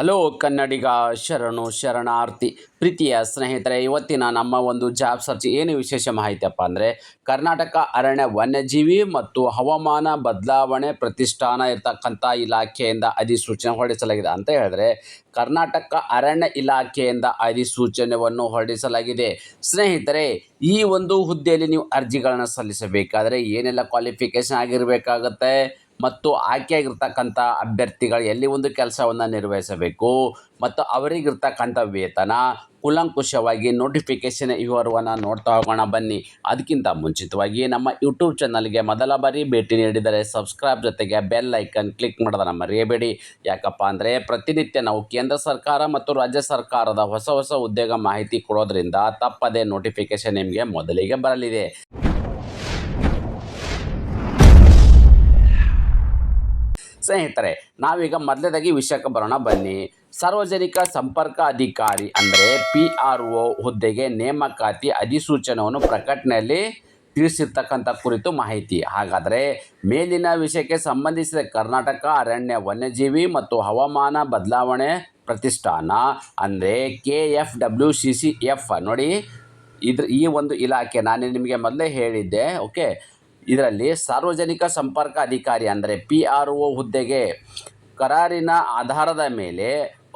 Hello ಕನ್ನಡಿಗ ಶರಣು ಶರಣಾರ್ಥಿ ಪ್ರೀತಿಯ ಸ್ನೇಹಿತರೆ, ಇವತ್ತಿನ ನಮ್ಮ ಒಂದು ಜಾಬ್ ಸರ್ಚ್ ಏನು ವಿಶೇಷ ಮಾಹಿತಿಯಪ್ಪ ಅಂದರೆ, ಕರ್ನಾಟಕ ಅರಣ್ಯ ವನ್ಯಜೀವಿ ಮತ್ತು ಹವಾಮಾನ ಬದಲಾವಣೆ ಪ್ರತಿಷ್ಠಾನ ಇರತಕ್ಕಂಥ ಇಲಾಖೆಯಿಂದ ಅಧಿಸೂಚನೆ ಹೊರಡಿಸಲಾಗಿದೆ. ಅಂತ ಹೇಳಿದ್ರೆ ಕರ್ನಾಟಕ ಅರಣ್ಯ ಇಲಾಖೆಯಿಂದ ಅಧಿಸೂಚನೆಯನ್ನು ಹೊರಡಿಸಲಾಗಿದೆ. ಸ್ನೇಹಿತರೆ, ಈ ಒಂದು ಹುದ್ದೆಯಲ್ಲಿ ನೀವು ಅರ್ಜಿಗಳನ್ನು ಸಲ್ಲಿಸಬೇಕಾದರೆ ಏನೆಲ್ಲ ಕ್ವಾಲಿಫಿಕೇಷನ್ ಆಗಿರಬೇಕಾಗತ್ತೆ ಮತ್ತು ಆಯ್ಕೆಯಾಗಿರ್ತಕ್ಕಂಥ ಅಭ್ಯರ್ಥಿಗಳು ಎಲ್ಲಿ ಒಂದು ಕೆಲಸವನ್ನು ನಿರ್ವಹಿಸಬೇಕು ಮತ್ತು ಅವರಿಗಿರ್ತಕ್ಕಂಥ ವೇತನ ಕೂಲಂಕುಷವಾಗಿ ನೋಟಿಫಿಕೇಷನ್ ವಿವರವನ್ನು ನೋಡ್ತಾ ಹೋಗೋಣ ಬನ್ನಿ. ಅದಕ್ಕಿಂತ ಮುಂಚಿತವಾಗಿ ನಮ್ಮ ಯೂಟ್ಯೂಬ್ ಚಾನಲ್ಗೆ ಮೊದಲ ಬಾರಿ ಭೇಟಿ ನೀಡಿದರೆ ಸಬ್ಸ್ಕ್ರೈಬ್ ಜೊತೆಗೆ ಬೆಲ್ ಐಕನ್ ಕ್ಲಿಕ್ ಮಾಡೋದನ್ನು ಮರೆಯಬೇಡಿ. ಯಾಕಪ್ಪ ಅಂದರೆ ಪ್ರತಿನಿತ್ಯ ನಾವು ಕೇಂದ್ರ ಸರ್ಕಾರ ಮತ್ತು ರಾಜ್ಯ ಸರ್ಕಾರದ ಹೊಸ ಹೊಸ ಉದ್ಯೋಗ ಮಾಹಿತಿ ಕೊಡೋದ್ರಿಂದ ತಪ್ಪದೇ ನೋಟಿಫಿಕೇಷನ್ ನಿಮಗೆ ಮೊದಲಿಗೆ ಬರಲಿದೆ. ಸ್ನೇಹಿತರೆ, ನಾವೀಗ ಮೊದಲನೇದಾಗಿ ವಿಷಯಕ್ಕೆ ಬರೋಣ ಬನ್ನಿ. ಸಾರ್ವಜನಿಕ ಸಂಪರ್ಕ ಅಧಿಕಾರಿ ಅಂದರೆ PRO ಹುದ್ದೆಗೆ ನೇಮಕಾತಿ ಅಧಿಸೂಚನೆಯನ್ನು ಪ್ರಕಟಣೆಯಲ್ಲಿ ತಿಳಿಸಿರ್ತಕ್ಕಂಥ ಕುರಿತು ಮಾಹಿತಿ. ಹಾಗಾದರೆ ಮೇಲಿನ ವಿಷಯಕ್ಕೆ ಸಂಬಂಧಿಸಿದ ಕರ್ನಾಟಕ ಅರಣ್ಯ ವನ್ಯಜೀವಿ ಮತ್ತು ಹವಾಮಾನ ಬದಲಾವಣೆ ಪ್ರತಿಷ್ಠಾನ ಅಂದರೆ KFWCCF ನೋಡಿ, ಈ ಒಂದು ಇಲಾಖೆ ನಾನು ನಿಮಗೆ ಮೊದಲೇ ಹೇಳಿದ್ದೆ. ಓಕೆ, ಇದರಲ್ಲಿ ಸಾರ್ವಜನಿಕ ಸಂಪರ್ಕ ಅಧಿಕಾರಿ ಅಂದರೆ PRO ಹುದ್ದೆಗೆ ಕರಾರಿನ ಆಧಾರದ ಮೇಲೆ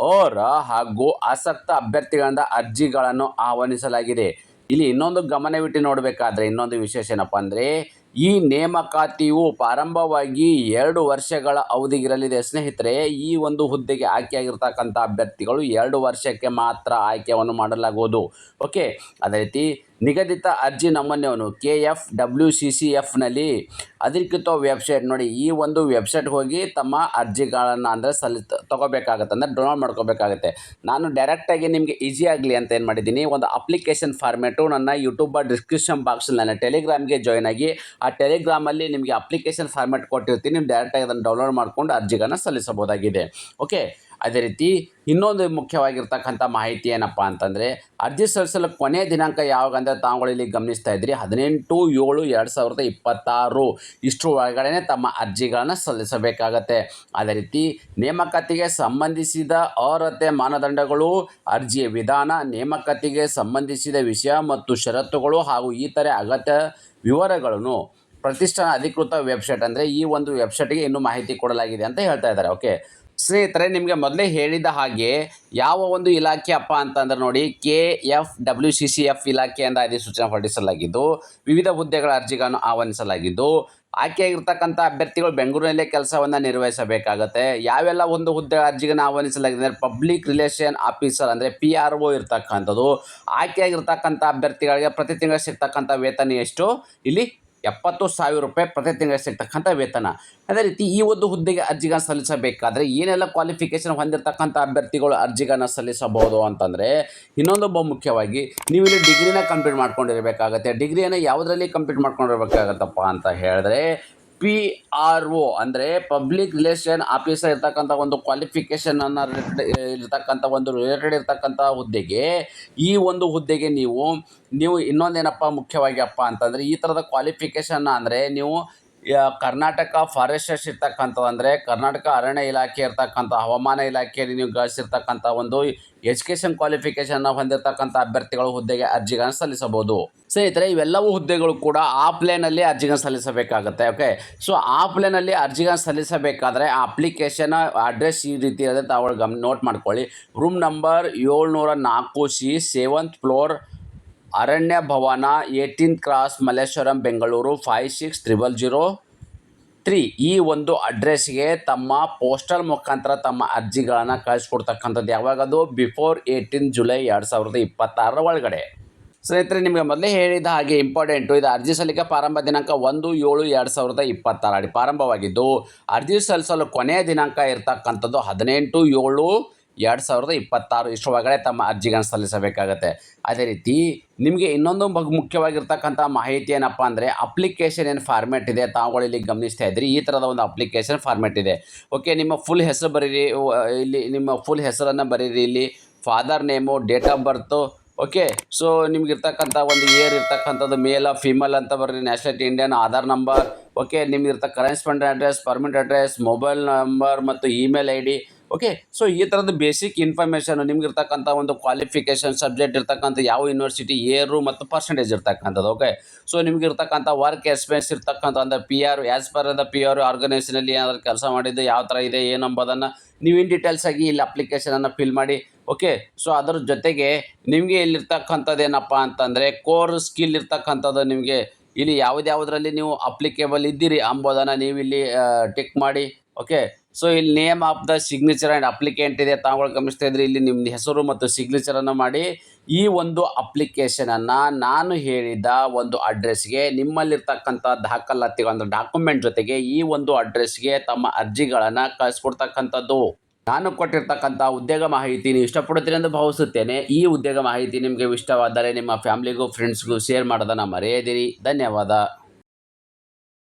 ಅರ್ಹ ಹಾಗೂ ಆಸಕ್ತ ಅಭ್ಯರ್ಥಿಗಳಿಂದ ಅರ್ಜಿಗಳನ್ನು ಆಹ್ವಾನಿಸಲಾಗಿದೆ. ಇಲ್ಲಿ ಇನ್ನೊಂದು ಗಮನವಿಟ್ಟು ನೋಡಬೇಕಾದ್ರೆ ಇನ್ನೊಂದು ವಿಶೇಷ ಏನಪ್ಪ ಅಂದರೆ, ಈ ನೇಮಕಾತಿಯು ಪ್ರಾರಂಭವಾಗಿ 2 ವರ್ಷಗಳ ಅವಧಿಗಿರಲಿದೆ. ಸ್ನೇಹಿತರೆ, ಈ ಒಂದು ಹುದ್ದೆಗೆ ಆಯ್ಕೆಯಾಗಿರ್ತಕ್ಕಂಥ ಅಭ್ಯರ್ಥಿಗಳು 2 ವರ್ಷಕ್ಕೆ ಮಾತ್ರ ಆಯ್ಕೆಯನ್ನು ಮಾಡಲಾಗುವುದು. ಓಕೆ, ಅದೇ ರೀತಿ ನಿಗದಿತ ಅರ್ಜಿ ನಮೂನೆಯನ್ನು KFWCCFನಲ್ಲಿ ಅಧಿಕೃತ ವೆಬ್ಸೈಟ್ ನೋಡಿ, ಈ ಒಂದು ವೆಬ್ಸೈಟ್ಗೆ ಹೋಗಿ ತಮ್ಮ ಅರ್ಜಿಗಳನ್ನು ಅಂದರೆ ತೊಗೋಬೇಕಾಗತ್ತೆ, ಅಂದರೆ ಡೌನ್ಲೋಡ್ ಮಾಡ್ಕೋಬೇಕಾಗತ್ತೆ. ನಾನು ಡೈರೆಕ್ಟಾಗಿ ನಿಮಗೆ ಈಸಿ ಆಗಲಿ ಅಂತ ಏನು ಮಾಡಿದ್ದೀನಿ, ಒಂದು ಅಪ್ಲಿಕೇಶನ್ ಫಾರ್ಮೇಟು ನನ್ನ ಯೂಟ್ಯೂಬ್ ಡಿಸ್ಕ್ರಿಪ್ಷನ್ ಬಾಕ್ಸಲ್ಲಿ ನನ್ನ ಟೆಲಿಗ್ರಾಮ್ಗೆ ಜಾಯ್ನ್ ಆಗಿ ಆ ಟೆಲಿಗ್ರಾಮಲ್ಲಿ ನಿಮಗೆ ಅಪ್ಲಿಕೇಶನ್ ಫಾರ್ಮೇಟ್ ಕೊಟ್ಟಿರ್ತೀನಿ. ನೀವು ಡೈರೆಕ್ಟಾಗಿ ಅದನ್ನು ಡೌನ್ಲೋಡ್ ಮಾಡಿಕೊಂಡು ಅರ್ಜಿಗಳನ್ನು ಸಲ್ಲಿಸಬಹುದಾಗಿದೆ. ಓಕೆ, ಅದೇ ರೀತಿ ಇನ್ನೊಂದು ಮುಖ್ಯವಾಗಿರ್ತಕ್ಕಂಥ ಮಾಹಿತಿ ಏನಪ್ಪ ಅಂತಂದರೆ, ಅರ್ಜಿ ಸಲ್ಲಿಸಲು ಕೊನೆಯ ದಿನಾಂಕ ಯಾವಾಗ ಅಂದರೆ ತಾವುಗಳು ಇಲ್ಲಿ ಗಮನಿಸ್ತಾ ಇದ್ರಿ 18/7/2026 ಇಷ್ಟರ ಒಳಗಡೆ ತಮ್ಮ ಅರ್ಜಿಗಳನ್ನು ಸಲ್ಲಿಸಬೇಕಾಗತ್ತೆ. ಅದೇ ರೀತಿ ನೇಮಕಾತಿಗೆ ಸಂಬಂಧಿಸಿದ ಅರ್ಹತೆ ಮಾನದಂಡಗಳು, ಅರ್ಜಿಯ ವಿಧಾನ, ನೇಮಕಾತಿಗೆ ಸಂಬಂಧಿಸಿದ ವಿಷಯ ಮತ್ತು ಷರತ್ತುಗಳು ಹಾಗೂ ಇತರೆ ಅಗತ್ಯ ವಿವರಗಳನ್ನು ಪ್ರತಿಷ್ಠಾನ ಅಧಿಕೃತ ವೆಬ್ಸೈಟ್ ಅಂದರೆ ಈ ಒಂದು ವೆಬ್ಸೈಟ್ಗೆ ಇನ್ನೂ ಮಾಹಿತಿ ಕೊಡಲಾಗಿದೆ ಅಂತ ಹೇಳ್ತಾ ಇದ್ದಾರೆ. ಓಕೆ ಸ್ನೇಹಿತರೆ, ನಿಮಗೆ ಮೊದಲೇ ಹೇಳಿದ ಹಾಗೆ ಯಾವ ಒಂದು ಇಲಾಖೆ ಅಪ್ಪ ಅಂತಂದ್ರೆ ನೋಡಿ, KFWCCF ಇಲಾಖೆಯಿಂದ ಅಧಿಸೂಚನೆ ಹೊರಡಿಸಲಾಗಿದ್ದು ವಿವಿಧ ಹುದ್ದೆಗಳ ಅರ್ಜಿಗಳನ್ನು ಆಹ್ವಾನಿಸಲಾಗಿದ್ದು ಆಯ್ಕೆಯಾಗಿರ್ತಕ್ಕಂಥ ಅಭ್ಯರ್ಥಿಗಳು ಬೆಂಗಳೂರಿನಲ್ಲೇ ಕೆಲಸವನ್ನು ನಿರ್ವಹಿಸಬೇಕಾಗತ್ತೆ. ಯಾವೆಲ್ಲ ಒಂದು ಹುದ್ದೆ ಅರ್ಜಿಗಳನ್ನು ಆಹ್ವಾನಿಸಲಾಗಿದೆ ಅಂದರೆ ಪಬ್ಲಿಕ್ ರಿಲೇಷನ್ ಆಫೀಸರ್ ಅಂದರೆ PRO ಇರ್ತಕ್ಕಂಥದ್ದು. ಆಯ್ಕೆಯಾಗಿರ್ತಕ್ಕಂಥ ಅಭ್ಯರ್ಥಿಗಳಿಗೆ ಪ್ರತಿ ತಿಂಗಳು ಸಿಗ್ತಕ್ಕಂಥ ವೇತನ ಎಷ್ಟು, ಇಲ್ಲಿ 70,000 ರೂಪಾಯಿ ಪ್ರತಿ ತಿಂಗಳು ಸಿಗ್ತಕ್ಕಂಥ ವೇತನ. ಅದೇ ರೀತಿ ಈ ಒಂದು ಹುದ್ದೆಗೆ ಅರ್ಜಿಗಳನ್ನು ಸಲ್ಲಿಸಬೇಕಾದ್ರೆ ಏನೆಲ್ಲ ಕ್ವಾಲಿಫಿಕೇಷನ್ ಹೊಂದಿರತಕ್ಕಂಥ ಅಭ್ಯರ್ಥಿಗಳು ಅರ್ಜಿಗಳನ್ನು ಸಲ್ಲಿಸಬಹುದು ಅಂತಂದರೆ, ಇನ್ನೊಂದು ಮುಖ್ಯವಾಗಿ ನೀವು ಇಲ್ಲಿ ಡಿಗ್ರಿನ ಕಂಪ್ಲೀಟ್ ಮಾಡ್ಕೊಂಡಿರಬೇಕಾಗತ್ತೆ. ಡಿಗ್ರಿಯನ್ನು ಯಾವುದರಲ್ಲಿ ಕಂಪ್ಲೀಟ್ ಮಾಡ್ಕೊಂಡಿರಬೇಕಾಗತ್ತಪ್ಪ ಅಂತ ಹೇಳಿದ್ರೆ PRO ಅಂದರೆ ಪಬ್ಲಿಕ್ ರಿಲೇಷನ್ ಆಫೀಸರ್ ಇರ್ತಕ್ಕಂಥ ಒಂದು ಕ್ವಾಲಿಫಿಕೇಷನನ್ನು ರಿಲೇಟೆಡ್ ಇರ್ತಕ್ಕಂಥ ಹುದ್ದೆಗೆ, ಈ ಒಂದು ಹುದ್ದೆಗೆ ನೀವು ಇನ್ನೊಂದೇನಪ್ಪ ಮುಖ್ಯವಾಗಿ ಅಂತಂದರೆ ಈ ಥರದ ಕ್ವಾಲಿಫಿಕೇಷನ್ನ ಅಂದರೆ ನೀವು ಕರ್ನಾಟಕ ಫಾರೆಸ್ಟರ್ಸ್ ಇರ್ತಕ್ಕಂಥದ್ದು ಅಂದರೆ ಕರ್ನಾಟಕ ಅರಣ್ಯ ಇಲಾಖೆ ಇರ್ತಕ್ಕಂಥ ಹವಾಮಾನ ಇಲಾಖೆಯಲ್ಲಿ ನೀವು ಗಳಿಸಿರ್ತಕ್ಕಂಥ ಒಂದು ಎಜುಕೇಷನ್ ಕ್ವಾಲಿಫಿಕೇಷನ್ನ ಹೊಂದಿರತಕ್ಕಂಥ ಅಭ್ಯರ್ಥಿಗಳು ಹುದ್ದೆಗೆ ಅರ್ಜಿಗಳನ್ನು ಸಲ್ಲಿಸಬಹುದು. ಸ್ನೇಹಿತರೆ, ಇವೆಲ್ಲವೂ ಹುದ್ದೆಗಳು ಕೂಡ ಆಫ್ಲೈನಲ್ಲಿ ಅರ್ಜಿಗಳನ್ನು ಸಲ್ಲಿಸಬೇಕಾಗುತ್ತೆ. ಓಕೆ, ಸೊ ಆಫ್ಲೈನಲ್ಲಿ ಅರ್ಜಿಗಳನ್ನು ಸಲ್ಲಿಸಬೇಕಾದ್ರೆ ಆ ಅಪ್ಲಿಕೇಶನ್ ಅಡ್ರೆಸ್ ಈ ರೀತಿ ಇರುತ್ತೆ, ತಾವು ನೋಟ್ ಮಾಡ್ಕೊಳ್ಳಿ. Room number 704C 7th floor, ಅರಣ್ಯ ಭವನ, 18th ಕ್ರಾಸ್, ಮಲ್ಲೇಶ್ವರಂ, ಬೆಂಗಳೂರು 560003. ಈ ಒಂದು ಅಡ್ರೆಸ್ಗೆ ತಮ್ಮ ಪೋಸ್ಟಲ್ ಮುಖಾಂತರ ತಮ್ಮ ಅರ್ಜಿಗಳನ್ನು ಕಳಿಸ್ಕೊಡ್ತಕ್ಕಂಥದ್ದು. ಯಾವಾಗದು ಬಿಫೋರ್ 18 ಜುಲೈ 2026 ಒಳಗಡೆ. ಸ್ನೇಹಿತರೆ, ನಿಮಗೆ ಮೊದಲೇ ಹೇಳಿದ ಹಾಗೆ ಇಂಪಾರ್ಟೆಂಟು, ಇದು ಅರ್ಜಿ ಸಲ್ಲಿಕೆ ಪ್ರಾರಂಭ ದಿನಾಂಕ 1/7/2026 ಪ್ರಾರಂಭವಾಗಿದ್ದು ಅರ್ಜಿ ಸಲ್ಲಿಸಲು ಕೊನೆಯ ದಿನಾಂಕ ಇರ್ತಕ್ಕಂಥದ್ದು 18/7/2026 ಇಷ್ಟರೊಳಗಡೆ ತಮ್ಮ ಅರ್ಜಿಗಳನ್ನು ಸಲ್ಲಿಸಬೇಕಾಗತ್ತೆ. ಅದೇ ರೀತಿ ನಿಮಗೆ ಇನ್ನೊಂದು ಮುಖ್ಯವಾಗಿರ್ತಕ್ಕಂಥ ಮಾಹಿತಿ ಏನಪ್ಪ ಅಂದರೆ, ಅಪ್ಲಿಕೇಶನ್ ಏನು ಫಾರ್ಮ್ಯಾಟ್ ಇದೆ ತಾವುಗಳು ಇಲ್ಲಿ ಗಮನಿಸ್ತಾ ಇದ್ರಿ, ಈ ಥರದ ಒಂದು ಅಪ್ಲಿಕೇಶನ್ ಫಾರ್ಮ್ಯಾಟ್ ಇದೆ. ಓಕೆ, ನಿಮ್ಮ ಫುಲ್ ಹೆಸರು ಬರೀರಿ, ಇಲ್ಲಿ ನಿಮ್ಮ ಫುಲ್ ಹೆಸರನ್ನು ಬರೀರಿ, ಇಲ್ಲಿ father name, date of birth. Okay, so ನಿಮ್ಗೆ ಇರ್ತಕ್ಕಂಥ ಒಂದು ಇಯರ್ ಇರ್ತಕ್ಕಂಥದ್ದು ಮೇಲ್ ಫೀಮೇಲ್ ಅಂತ ಬರ್ರಿ, nationality Indian, Aadhaar number. Okay, ನಿಮ್ಗೆ correspondent address, permanent address, mobile number ಮತ್ತು ಇಮೇಲ್ ID. ಓಕೆ. ಸೊ ಈ ಥರದ ಬೇಸಿಕ್ ಇನ್ಫಾರ್ಮೇಷನ್ ನಿಮ್ಗಿರ್ತಕ್ಕಂಥ ಒಂದು ಕ್ವಾಲಿಫಿಕೇಷನ್ ಸಬ್ಜೆಕ್ಟ್ ಇರ್ತಕ್ಕಂಥ ಯಾವ ಯೂನಿವರ್ಸಿಟಿ ಇಯರು ಮತ್ತು ಪರ್ಸೆಂಟೇಜ್ ಇರ್ತಕ್ಕಂಥದ್ದು. ಓಕೆ. ಸೊ ನಿಮ್ಗಿರ್ತಕ್ಕಂಥ ವರ್ಕ್ ಎಕ್ಸ್ಪೀರಿಯನ್ಸ್ ಇರ್ತಕ್ಕಂಥ ಅಂದರೆ P R as per the P R ಆರ್ಗನೈಸೇಷನಲ್ಲಿ ಏನಾದರೂ ಕೆಲಸ ಮಾಡಿದ್ದು ಯಾವ ಥರ ಇದೆ ಏನು ಎಂಬುದನ್ನು ನೀವು ಇನ್ ಡೀಟೇಲ್ಸ್ ಆಗಿ ಇಲ್ಲಿ ಅಪ್ಲಿಕೇಶನನ್ನು ಫಿಲ್ ಮಾಡಿ. ಓಕೆ. ಸೊ ಅದರ ಜೊತೆಗೆ ನಿಮಗೆ ಇಲ್ಲಿರ್ತಕ್ಕಂಥದ್ದು ಏನಪ್ಪ ಅಂತಂದರೆ ಕೋರ್ ಸ್ಕಿಲ್ ಇರ್ತಕ್ಕಂಥದ್ದು ನಿಮಗೆ ಇಲ್ಲಿ ಯಾವುದ್ಯಾವುದರಲ್ಲಿ ನೀವು ಅಪ್ಲಿಕೇಬಲ್ ಇದ್ದೀರಿ ಎಂಬುದನ್ನು ನೀವು ಇಲ್ಲಿ ಟಿಕ್ ಮಾಡಿ. ಓಕೆ. ಸೊ ಇಲ್ಲಿ name of the signature and applicant ಇದೆ, ತಾವುಗಳು ಗಮನಿಸ್ತಾ ಇದ್ರಿ. ಇಲ್ಲಿ ನಿಮ್ಮ ಹೆಸರು ಮತ್ತು ಸಿಗ್ನೇಚರನ್ನು ಮಾಡಿ ಈ ಒಂದು ಅಪ್ಲಿಕೇಶನನ್ನು ನಾನು ಹೇಳಿದ ಒಂದು ಅಡ್ರೆಸ್ಗೆ ನಿಮ್ಮಲ್ಲಿರ್ತಕ್ಕಂಥ ದಾಖಲಾತಿಗಳು ಅಂದರೆ ಡಾಕ್ಯುಮೆಂಟ್ ಜೊತೆಗೆ ಈ ಒಂದು ಅಡ್ರೆಸ್ಗೆ ತಮ್ಮ ಅರ್ಜಿಗಳನ್ನು ಕಳಿಸ್ಕೊಡ್ತಕ್ಕಂಥದ್ದು. ನಾನು ಕೊಟ್ಟಿರ್ತಕ್ಕಂಥ ಉದ್ಯೋಗ ಮಾಹಿತಿ ನೀವು ಇಷ್ಟಪಡುತ್ತೀರಿ ಎಂದು ಭಾವಿಸುತ್ತೇನೆ. ಈ ಉದ್ಯೋಗ ಮಾಹಿತಿ ನಿಮಗೆ ಇಷ್ಟವಾದರೆ ನಿಮ್ಮ ಫ್ಯಾಮಿಲಿಗೂ ಫ್ರೆಂಡ್ಸ್ಗೂ ಶೇರ್ ಮಾಡೋದನ್ನು ಮರೆಯದಿರಿ. ಧನ್ಯವಾದ.